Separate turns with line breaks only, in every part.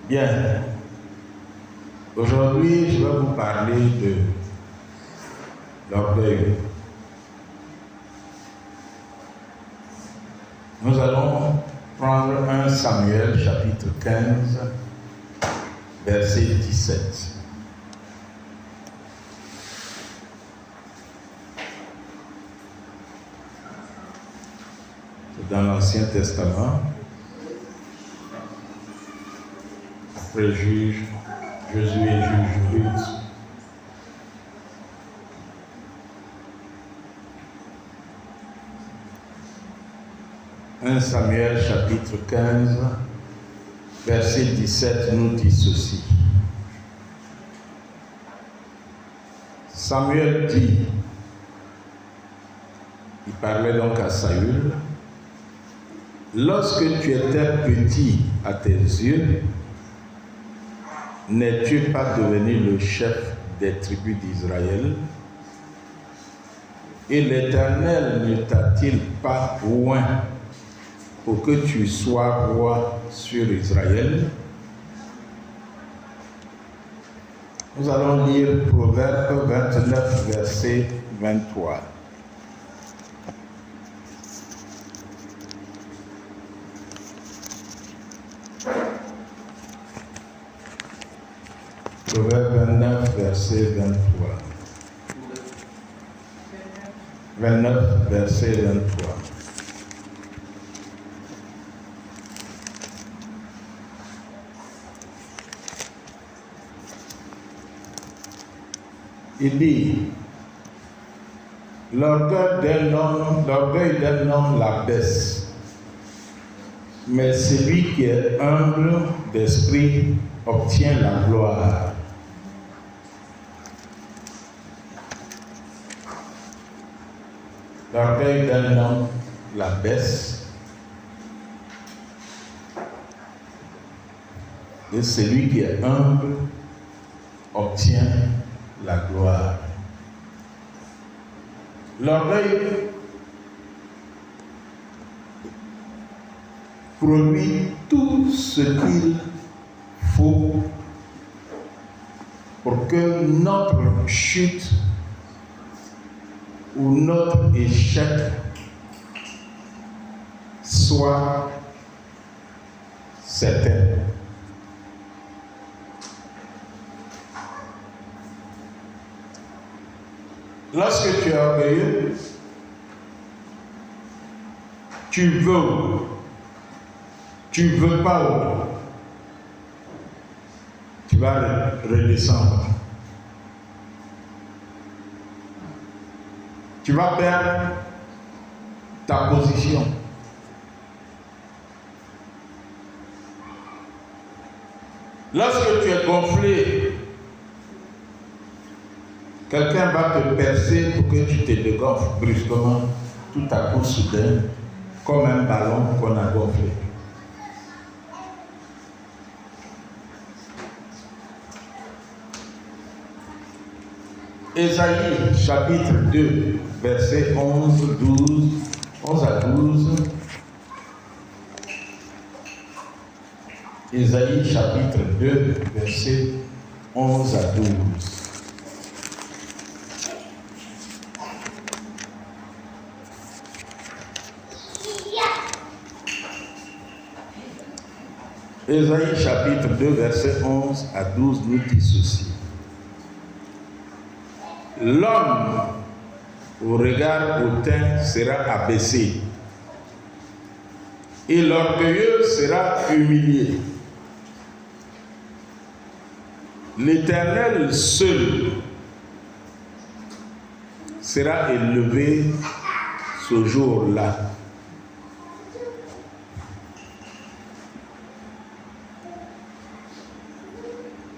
Bien. Aujourd'hui, je vais vous parler de l'orgueil. Nous allons prendre 1 Samuel chapitre 15, verset 17. C'est dans l'Ancien Testament. Après juge, Josué juge Ruth. Un Samuel chapitre 15, verset 17 nous dit ceci. Samuel dit, il parlait donc à Saül, lorsque tu étais petit à tes yeux, n'es-tu pas devenu le chef des tribus d'Israël? Et l'Éternel ne t'a-t-il pas oint pour que tu sois roi sur Israël? Nous allons lire Proverbe 29, verset 23. Proverbe 29, verset 23. 29, verset 23. Il dit, l'orgueil d'un homme l'abaisse, mais celui qui est humble d'esprit obtient la gloire. L'orgueil d'un homme l'abaisse, et celui qui est humble obtient la gloire. L'orgueil produit tout ce qu'il faut pour que notre chute ou notre échec soit certain. Lorsque tu es orgueilleux, tu veux pas, tu vas redescendre. Tu vas perdre ta position. Lorsque tu es gonflé, quelqu'un va te percer pour que tu te dégonfles brusquement, tout à coup soudain, comme un ballon qu'on a gonflé. Ésaïe chapitre 2, versets 11 à 12. Ésaïe chapitre 2, versets 11 à 12. Ésaïe chapitre 2, versets 11 à 12 nous dit ceci. L'homme au regard hautain sera abaissé et l'orgueilleux sera humilié. L'Éternel seul sera élevé ce jour-là.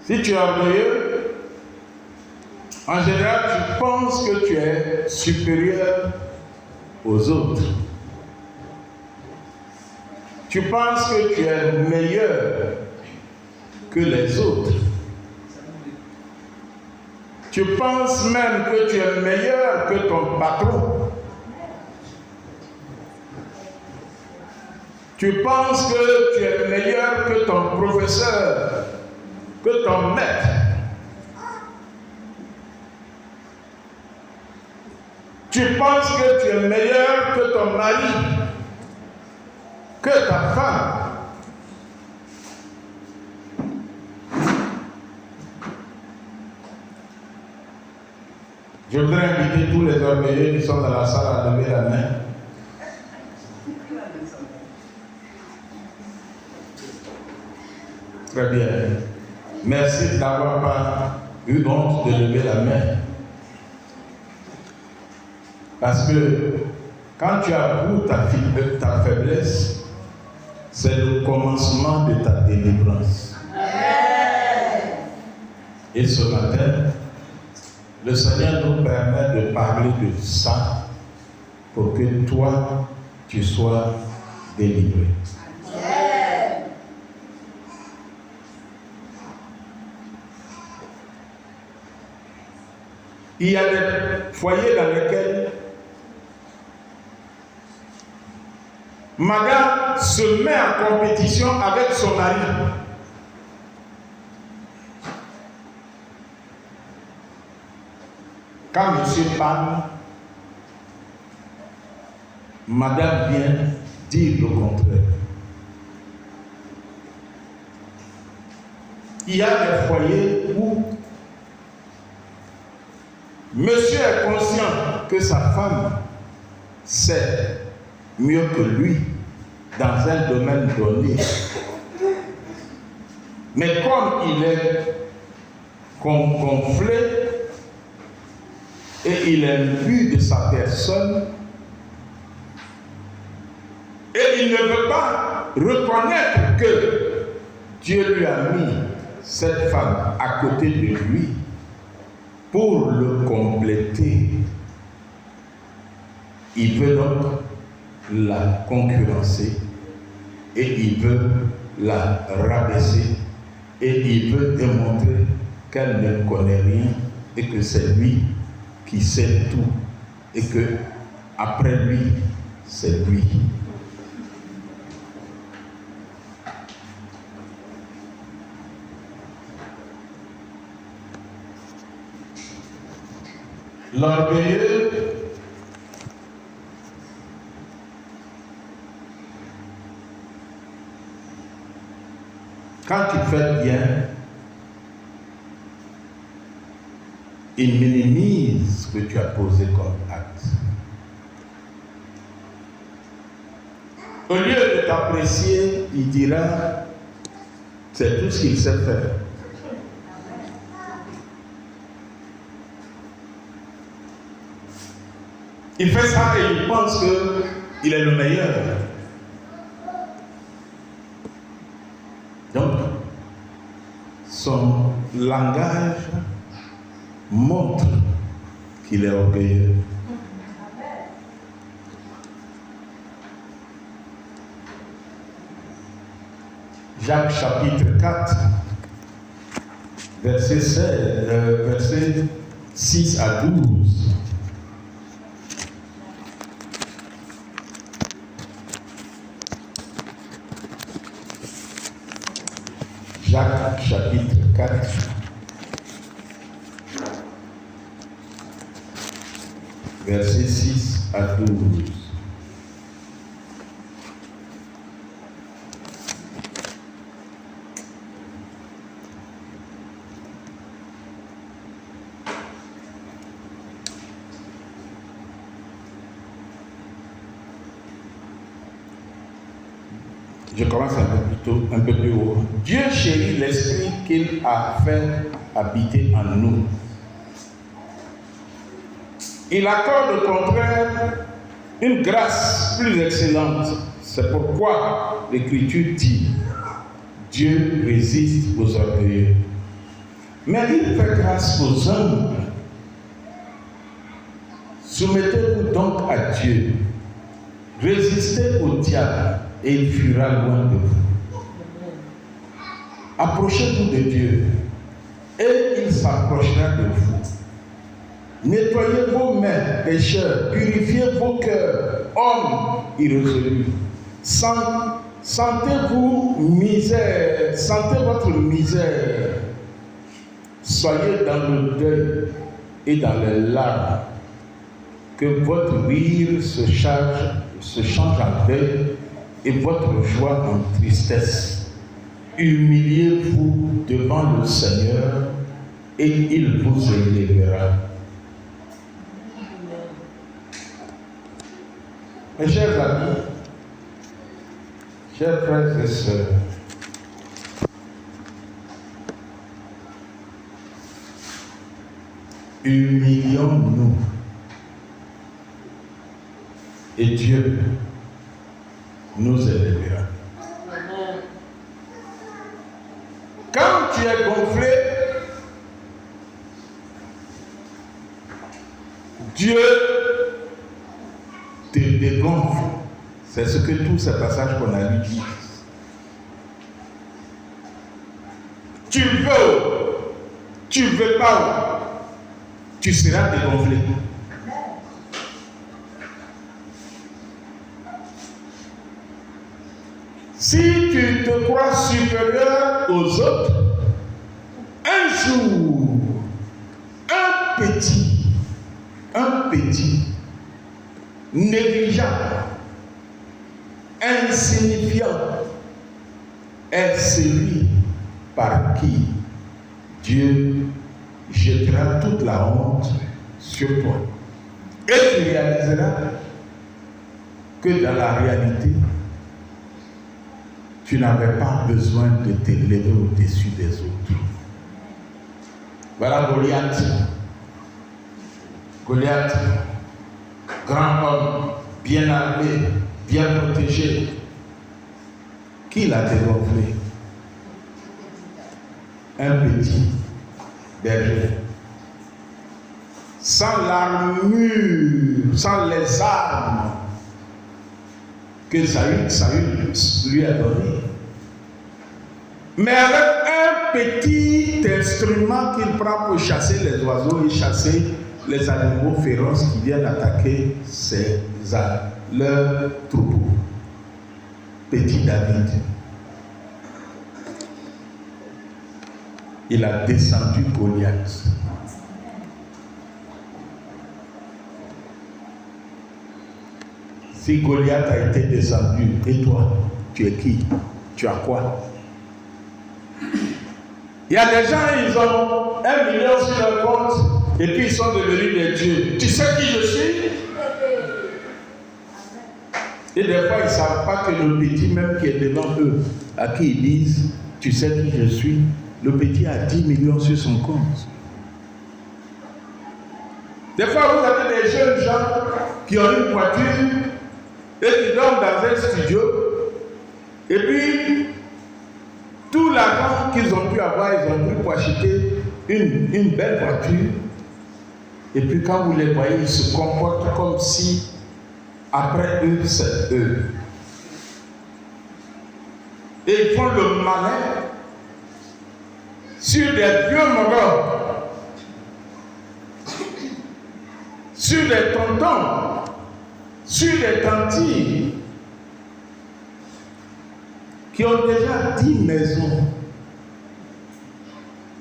Si tu es orgueilleux, en général, tu penses que tu es supérieur aux autres. Tu penses que tu es meilleur que les autres. Tu penses même que tu es meilleur que ton patron. Tu penses que tu es meilleur que ton professeur, que ton maître. Tu penses que tu es meilleur que ton mari, que ta femme. Je voudrais inviter tous les orgueilleux qui sont dans la salle à lever la main. Très bien. Merci d'avoir pas eu honte de lever la main. Parce que quand tu avoues ta faiblesse, c'est le commencement de ta délivrance. Et ce matin, le Seigneur nous permet de parler de ça pour que toi, tu sois délivré. Il y a des foyers dans lesquels madame se met en compétition avec son mari. Quand monsieur parle, madame vient dire le contraire. Il y a des foyers où monsieur est conscient que sa femme sait mieux que lui dans un domaine donné. Mais comme il est gonflé et il est imbu de sa personne, et il ne veut pas reconnaître que Dieu lui a mis cette femme à côté de lui pour le compléter. Il veut donc la concurrencer et il veut la rabaisser et il veut démontrer qu'elle ne connaît rien et que c'est lui qui sait tout et que après lui, c'est lui. L'orgueilleux quand tu fais bien, il minimise ce que tu as posé comme acte. Au lieu de t'apprécier, il dira, c'est tout ce qu'il sait faire. Il fait ça et il pense qu'il est le meilleur. Donc, son langage montre qu'il est orgueilleux. Jacques chapitre 4, verset 6 à 12. Jacques chapitre 4, verset 6 à 12. Je commence un peu plus haut. Dieu chérit l'esprit qu'il a fait habiter en nous. Il accorde au contraire une grâce plus excellente. C'est pourquoi l'Écriture dit, Dieu résiste aux orgueilleux, mais il fait grâce aux humbles. Soumettez-vous donc à Dieu. Résistez au diable et il fuira loin de vous. Approchez-vous de Dieu et il s'approchera de vous. Nettoyez vos mains, pécheurs, purifiez vos cœurs, hommes irrésolus, sans Sentez-vous misère, sentez votre misère. Soyez dans le deuil et dans les larmes. Que votre rire se change en deuil et votre joie en tristesse. Humiliez-vous devant le Seigneur et il vous élèvera. Mes chers amis, chers frères et sœurs, humilions-nous et Dieu nous élèvera. Quand tu es gonflé, Dieu te dégonfle. C'est ce que tous ces passages qu'on a lu disent. Tu veux pas, tu seras dégonflé. Si tu te crois supérieur aux autres, un jour, un petit, négligeable, insignifiant, est celui par qui Dieu jettera toute la honte sur toi. Et tu réaliseras que dans la réalité, tu n'avais pas besoin de t'élever au-dessus des autres. Voilà Goliath. Goliath, grand homme, bien armé, bien protégé. Qui l'a dégonflé? Un petit berger. Sans l'armure, sans les armes que Saül lui a donné. Mais avec un petit instrument qu'il prend pour chasser les oiseaux et chasser les animaux féroces qui viennent attaquer leurs troupeaux. Petit David. Il a descendu Goliath. Si Goliath a été descendu, et toi, tu es qui? Tu as quoi? Il y a des gens, ils ont 1 million sur leur compte, et puis ils sont devenus des dieux. Tu sais qui je suis? Et des fois, ils ne savent pas que le petit même qui est devant eux, à qui ils disent, tu sais qui je suis, le petit a 10 millions sur son compte. Des fois, vous avez des jeunes gens qui ont une voiture et qui dorment dans un studio, et puis tout l'argent qu'ils ont pu avoir, ils ont pris pour acheter une belle voiture, et puis quand vous les voyez, ils se comportent comme si après eux, c'est eux. Et ils font le malin sur des vieux mogols, sur des tontons, sur des tantilles qui ont déjà 10 maisons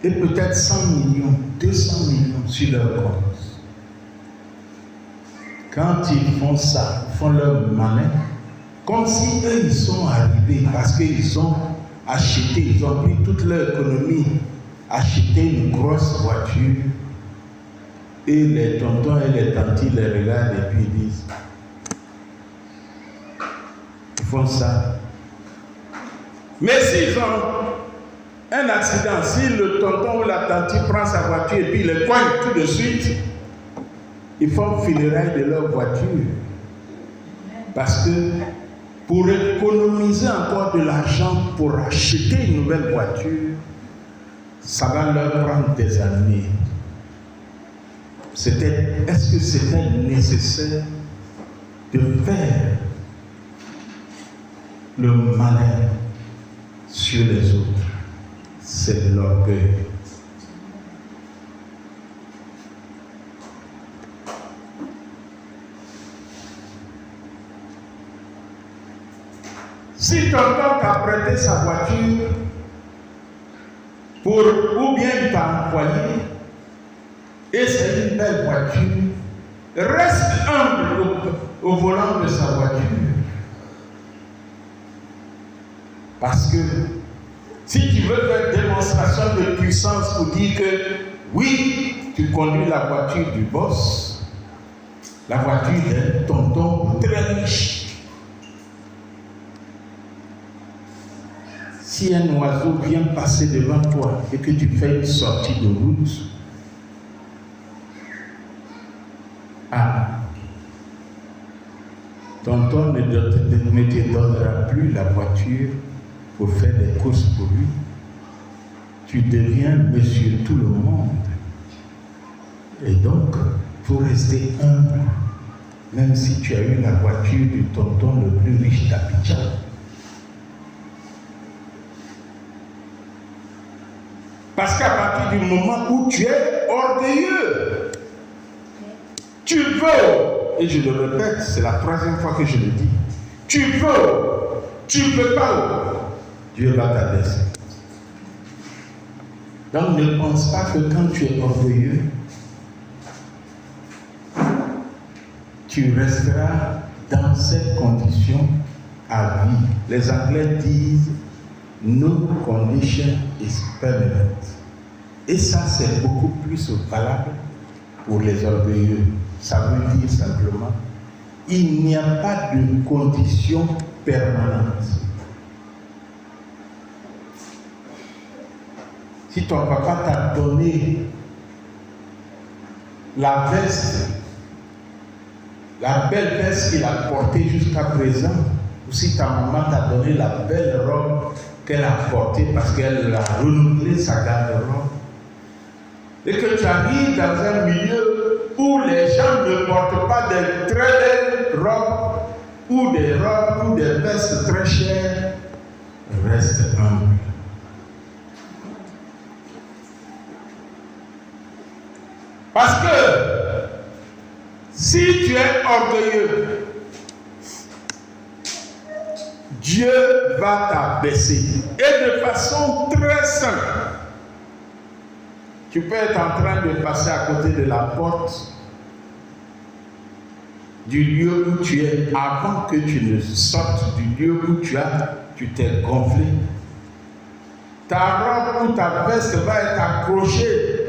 et peut-être 100 millions, 200 millions sur leur compte. Quand ils font ça, ils font leur malin, comme si eux ils sont arrivés parce qu'ils ont acheté, ils ont pris toute leur économie, acheté une grosse voiture, et les tontons et les tantilles les regardent et puis ils disent, ils font ça. Mais s'ils ont un accident, si le tonton ou la tantille prend sa voiture et puis il les coigne tout de suite, ils font funérailles de leur voiture. Parce que pour économiser encore de l'argent pour acheter une nouvelle voiture, ça va leur prendre des années. Est-ce que c'était nécessaire de faire le malin sur les autres? C'est de l'orgueil. Si Si tonton t'a prêté sa voiture, ou bien il t'a envoyé, et c'est une belle voiture, reste humble au volant de sa voiture. Parce que si tu veux faire démonstration de puissance pour dire que oui, tu conduis la voiture du boss, la voiture d'un tonton très riche. Si un oiseau vient passer devant toi et que tu fais une sortie de route, tonton ne te donnera plus la voiture pour faire des courses pour lui. Tu deviens monsieur tout le monde. Et donc, il faut rester humble, même si tu as eu la voiture du tonton le plus riche d'Abidjan. Parce qu'à partir du moment où tu es orgueilleux, tu veux, et je le répète, c'est la troisième fois que je le dis, tu ne peux pas, Dieu va t'abaisser. Donc ne pense pas que quand tu es orgueilleux, tu resteras dans cette condition à vie. Les Anglais disent no condition is permanent. Et ça, c'est beaucoup plus valable pour les orgueilleux. Ça veut dire simplement, il n'y a pas de condition permanente. Si ton papa t'a donné la veste, la belle veste qu'il a portée jusqu'à présent, ou si ta maman t'a donné la belle robe qu'elle a portée parce qu'elle a renouvelé sa garde-robe, et que tu arrives dans un milieu où les gens ne portent pas de très belles robes, ou des robes, ou des vestes très chères, reste humble. Parce que si tu es orgueilleux, Dieu va t'abaisser. Et de façon très simple. Tu peux être en train de passer à côté de la porte du lieu où tu es avant que tu ne sortes du lieu où tu t'es gonflé. Ta robe ou ta veste va être accrochée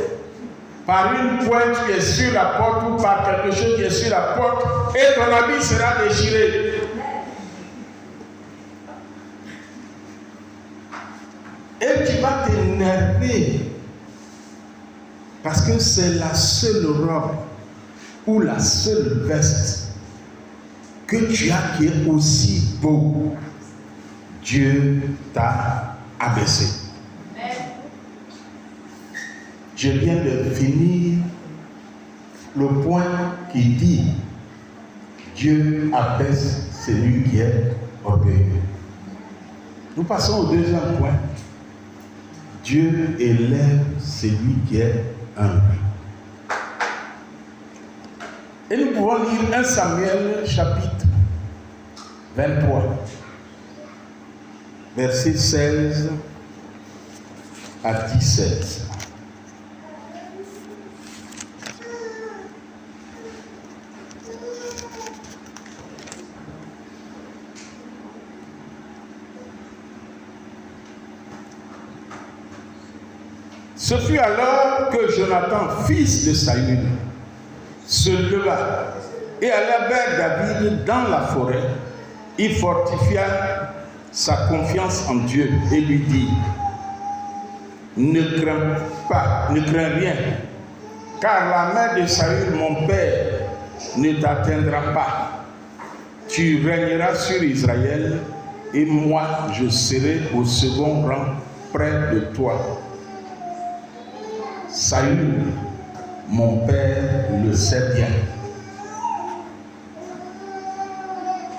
par une pointe qui est sur la porte ou par quelque chose qui est sur la porte et ton habit sera déchiré. Et tu vas t'énerver parce que c'est la seule robe ou la seule veste que tu as qui est aussi beau. Dieu t'a abaissé. Je viens de finir le point qui dit Dieu abaisse celui qui est orgueilleux. Nous passons au deuxième point. Dieu élève celui qui est humble. Et nous pouvons lire 1 Samuel chapitre 23, versets 16 à 17. Ce fut alors que Jonathan, fils de Saül, se leva et alla vers David dans la forêt. Il fortifia sa confiance en Dieu et lui dit: ne crains rien, car la main de Saül, mon père, ne t'atteindra pas. Tu régneras sur Israël et moi, je serai au second rang près de toi. Saül, mon père, le sait bien.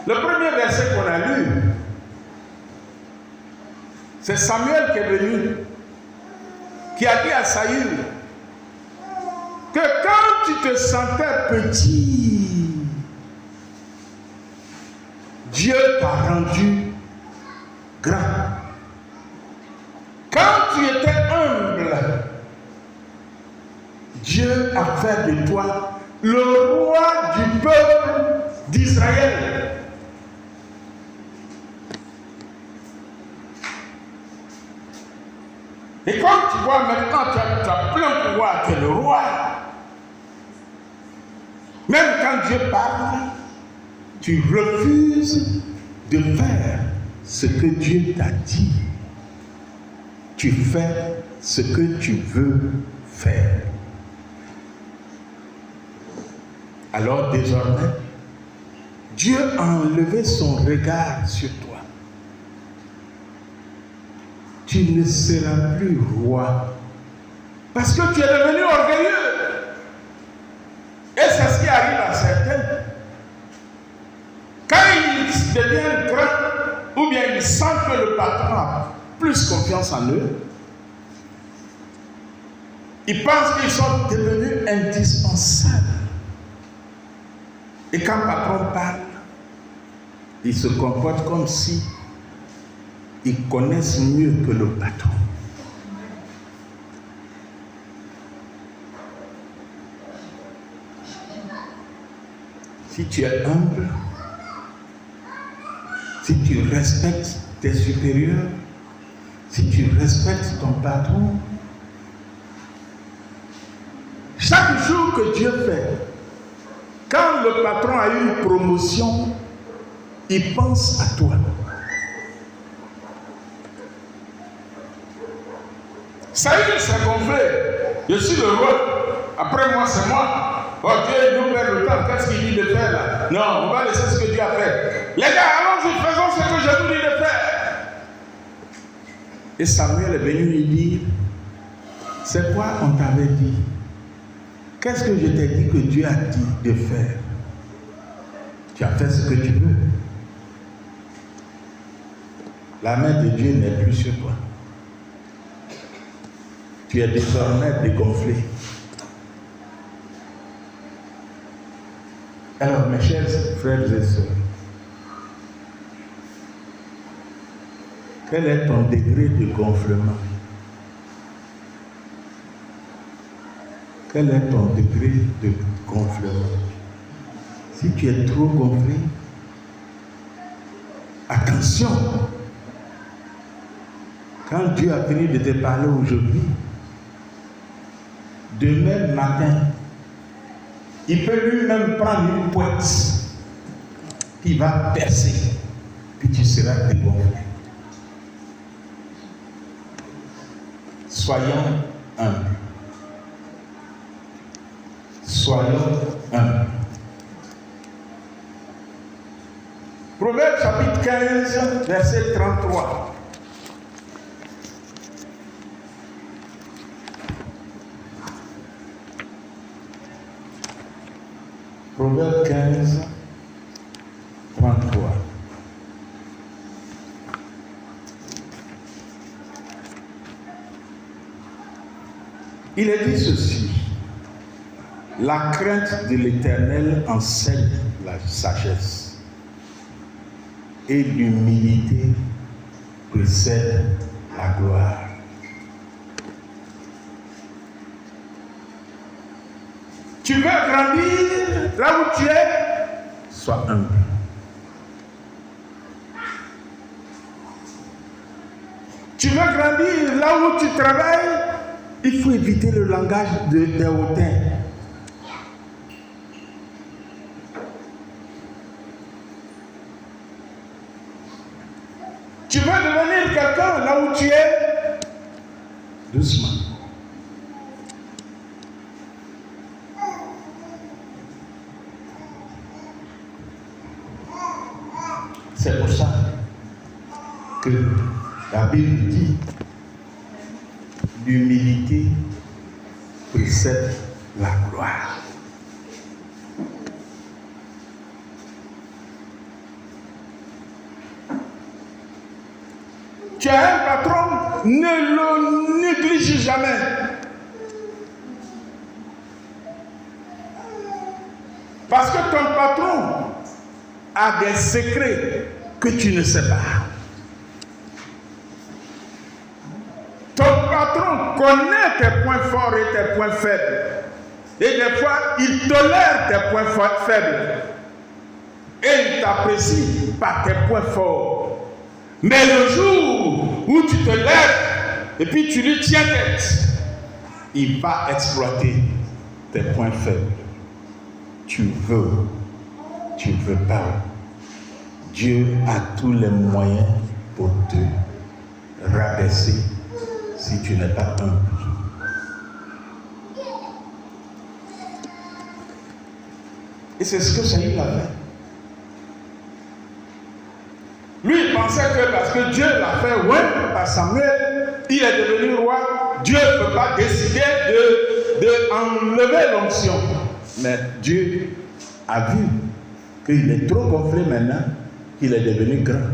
Le premier verset qu'on a lu, c'est Samuel qui est venu, qui a dit à Saül que quand tu te sentais petit, Dieu t'a rendu grand. Quand tu étais humble, Dieu a fait de toi le roi du peuple d'Israël. Et comme tu vois maintenant, tu as plein pouvoir, tu es le roi. Même quand Dieu parle, tu refuses de faire ce que Dieu t'a dit. Tu fais ce que tu veux faire. Alors désormais, Dieu a enlevé son regard sur toi. Tu ne seras plus roi parce que tu es devenu orgueilleux. Et c'est ce qui arrive à certains. Quand ils deviennent grands, ou bien ils sentent que le patron a plus confiance en eux, ils pensent qu'ils sont devenus indispensables. Et quand le patron parle, ils se comportent comme si ils connaissent mieux que le patron. Si tu es humble, si tu respectes tes supérieurs, si tu respectes ton patron, chaque jour que Dieu fait, quand le patron a eu une promotion, il pense à toi. Saül s'est gonflé. Je suis le roi. Après moi, c'est moi. Oh, Dieu nous perd le temps. Qu'est-ce qu'il dit de faire là? Non, on va laisser ce que Dieu a fait. Les gars, allons-y, faisons ce que je vous dis de faire. Et Samuel est venu lui dire, c'est quoi on t'avait dit? Qu'est-ce que je t'ai dit que Dieu a dit de faire? Tu as fait ce que tu veux. La main de Dieu n'est plus sur toi. Tu es désormais dégonflé. Alors, mes chers frères et sœurs, quel est ton degré de gonflement? Quel est ton degré de gonflement? Si tu es trop gonflé, attention! Quand Dieu a fini de te parler aujourd'hui, demain matin, il peut lui-même prendre une pointe qui va percer, puis tu seras dégonflé. Soyons humbles. Soyons humbles. Proverbe chapitre 15, verset 33. Proverbe 15, 33. Il est dit ceci: la crainte de l'Éternel enseigne la sagesse, et l'humilité précède la gloire. Tu veux grandir là où tu es, sois humble. Tu veux grandir là où tu travailles, il faut éviter le langage des hautains. Tu veux devenir quelqu'un là où tu es, doucement. C'est pour ça que la Bible dit l'humilité précède la gloire. Tu as un patron, ne le néglige jamais. Parce que ton patron a des secrets que tu ne sais pas. connaît tes points forts et tes points faibles. Et des fois, il tolère tes points faibles. Et il t'apprécie par tes points forts. Mais le jour où tu te lèves et puis tu lui tiens tête, il va exploiter tes points faibles. Tu veux pas. Dieu a tous les moyens pour te rabaisser si tu n'es pas humble. Et c'est ce que Saül a fait. Lui, il pensait que parce que Dieu l'a fait, ouais, par Samuel, il est devenu roi. Dieu ne peut pas décider de enlever l'onction. Mais Dieu a vu qu'il est trop gonflé maintenant, qu'il est devenu grand.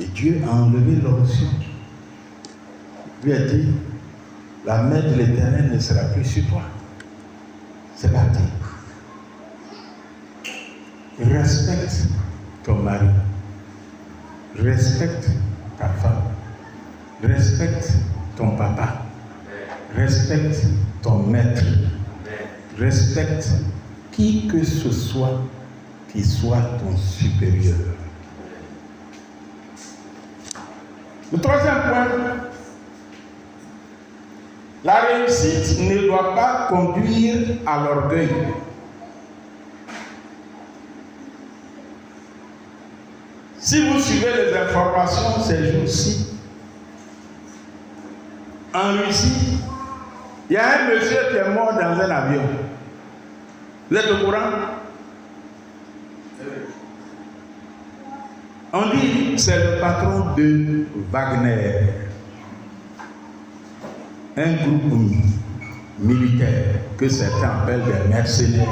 Et Dieu a enlevé l'onction. Il lui a dit, la main de l'Éternel ne sera plus sur toi. C'est parti. Respecte ton mari. Respecte ta femme. Respecte ton papa. Respecte ton maître. Respecte qui que ce soit qui soit ton supérieur. Le troisième point, la réussite ne doit pas conduire à l'orgueil. Si vous suivez les informations ces jours-ci, en Russie, il y a un monsieur qui est mort dans un avion. Vous êtes au courant? On dit que c'est le patron de Wagner, un groupe militaire que certains appellent des mercenaires.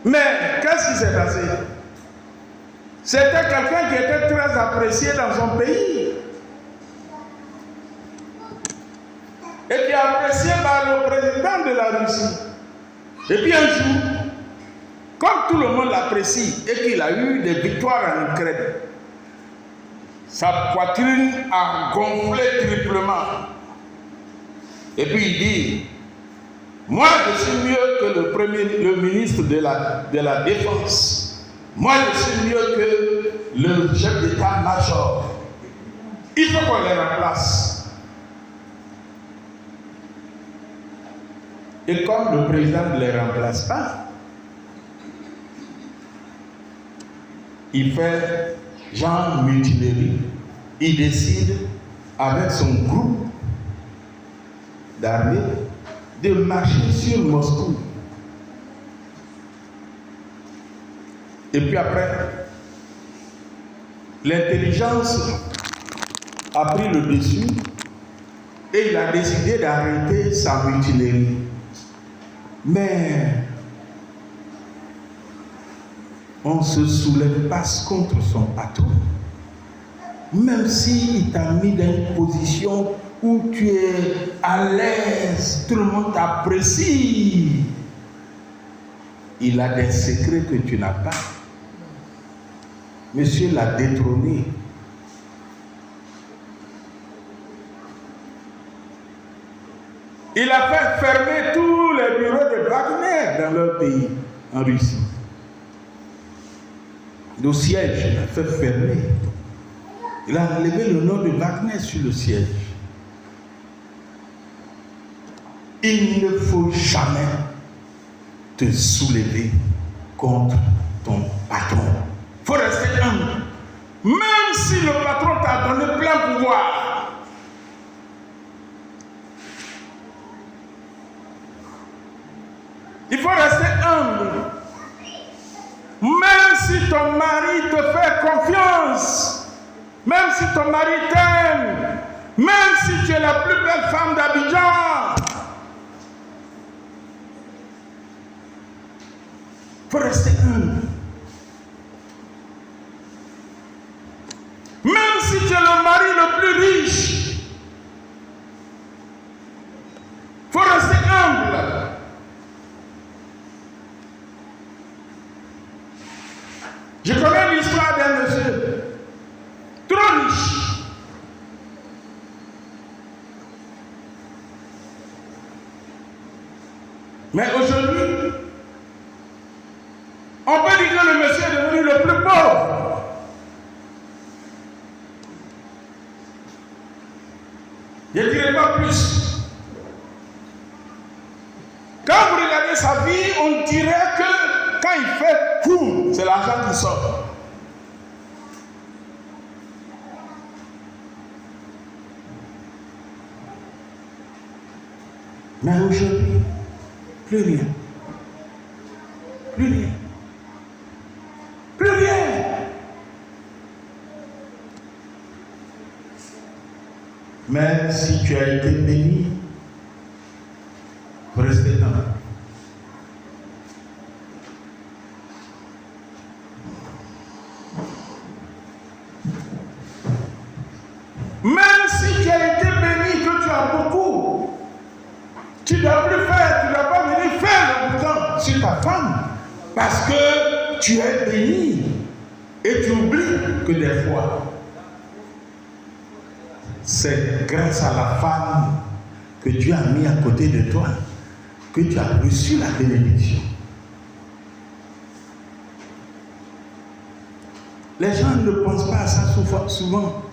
Mais qu'est-ce qui s'est passé? C'était quelqu'un qui était très apprécié dans son pays et qui est apprécié par le président de la Russie. Et puis un jour, comme tout le monde l'apprécie et qu'il a eu des victoires en Ukraine, sa poitrine a gonflé triplement. Et puis il dit, moi je suis mieux que le ministre de la Défense. Moi je suis mieux que le chef d'état-major. Il faut qu'on les remplace. Et comme le président ne les remplace pas, il fait genre mutinerie. Il décide avec son groupe d'armée de marcher sur Moscou. Et puis après, l'intelligence a pris le dessus et il a décidé d'arrêter sa mutinerie. Mais on ne se soulève pas contre son patron. Même s'il t'a mis dans une position où tu es à l'aise, tout le monde t'apprécie. Il a des secrets que tu n'as pas. Monsieur l'a détrôné. Il a fait fermer tous les bureaux de Wagner dans leur pays, en Russie. Le siège, il a fait fermer. Il a enlevé le nom de Wagner sur le siège. Il ne faut jamais te soulever contre ton patron. Il faut rester humble. Même si le patron t'a donné plein pouvoir. Il faut rester humble. Même si ton mari te fait confiance, même si ton mari t'aime, même si tu es la plus belle femme d'Abidjan, il faut rester humble. Même si tu es le mari le plus riche, il faut rester humble. Je connais l'histoire d'un monsieur trop riche. Mais aujourd'hui, on peut dire que le monsieur est devenu le plus pauvre. Je ne dirai pas plus. Quand vous regardez sa vie, on dirait que quand il fait boum, c'est l'argent qui sort. Mais aujourd'hui, plus rien. Plus rien. Plus rien. Mais si tu as été béni, restez là. Même si tu as été béni, que tu as beaucoup, tu ne dois plus faire, tu ne dois pas venir faire le bouton sur ta femme. Parce que tu es béni. Et tu oublies que des fois, c'est grâce à la femme que Dieu a mis à côté de toi que tu as reçu la bénédiction. Les gens ne pensent pas à ça souvent.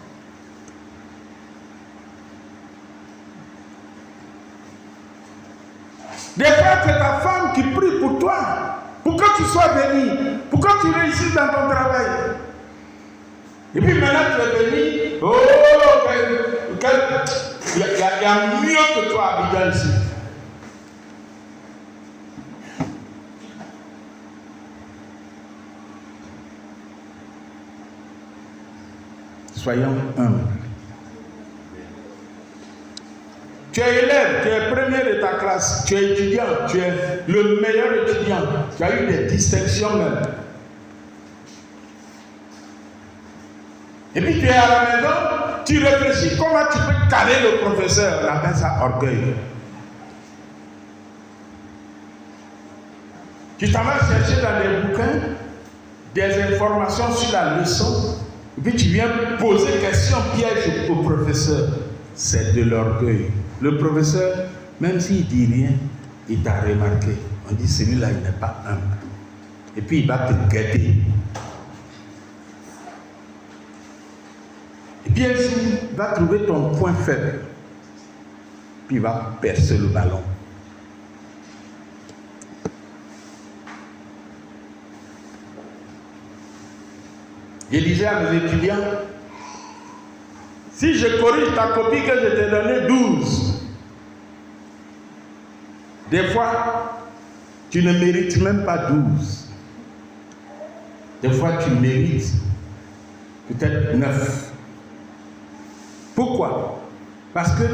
Des fois, c'est ta femme qui prie pour toi, pour que tu sois béni, pour que tu réussisses dans ton travail. Et puis maintenant, tu es béni. Oh, il y a mieux que toi habitant ici. Soyons humbles. Tu es élève, tu es premier de ta classe, tu es étudiant, tu es le meilleur étudiant, tu as eu des distinctions même. Et puis tu es à la maison, tu réfléchis comment tu peux caler le professeur, on appelle ça orgueil. Tu t'en vas chercher dans les bouquins des informations sur la leçon, et puis tu viens poser question piège au professeur. C'est de l'orgueil. Le professeur, même s'il ne dit rien, il t'a remarqué. On dit celui-là, il n'est pas humble. Et puis il va te guetter. Et puis un jour, il va trouver ton point faible. Puis il va percer le ballon. Je disais à mes étudiants, si je corrige ta copie que je t'ai donnée 12, des fois, tu ne mérites même pas 12. Des fois, tu mérites peut-être 9. Pourquoi? Parce que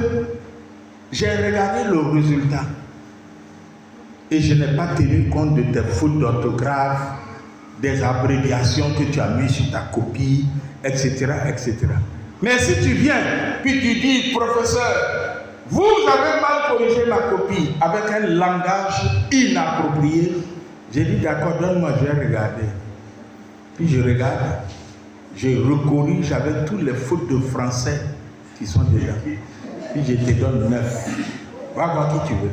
j'ai regardé le résultat et je n'ai pas tenu compte de tes fautes d'orthographe, des abréviations que tu as mises sur ta copie, etc., etc. Mais si tu viens, puis tu dis, professeur, vous avez mal corrigé ma copie avec un langage inapproprié, j'ai dit, d'accord, donne-moi, je vais regarder. Puis je regarde, je recorrige avec toutes les fautes de français qui sont dedans. Puis je te donne 9. Va voir qui tu veux.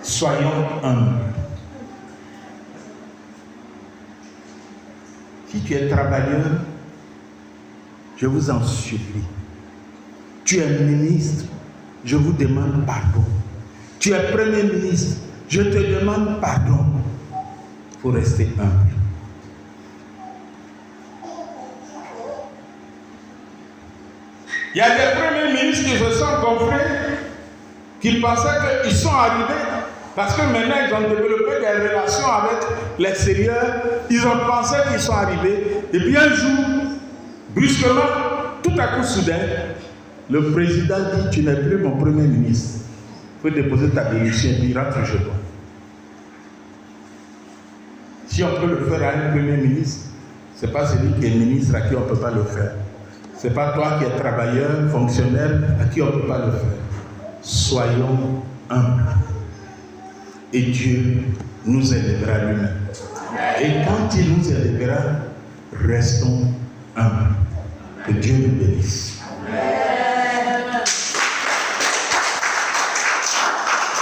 Soyons humbles. Si tu es travailleur, je vous en supplie. Tu es ministre, je vous demande pardon. Tu es premier ministre, je te demande pardon. Il faut rester humble. Il y a des premiers ministres qui se sont gonflés, qui pensaient qu'ils sont arrivés, parce que maintenant ils ont développé des relations avec l'extérieur, ils ont pensé qu'ils sont arrivés, et puis un jour, brusquement, tout à coup soudain, le président dit, tu n'es plus mon premier ministre, il faut déposer ta démission, et puis rentre chez toi. Si on peut le faire à un premier ministre, ce n'est pas celui qui est ministre à qui on ne peut pas le faire. Ce n'est pas toi qui es travailleur, fonctionnaire, à qui on ne peut pas le faire. Soyons humbles. Et Dieu nous élèvera lui-même. Et quand il nous élèvera, restons humbles. Que Dieu nous bénisse.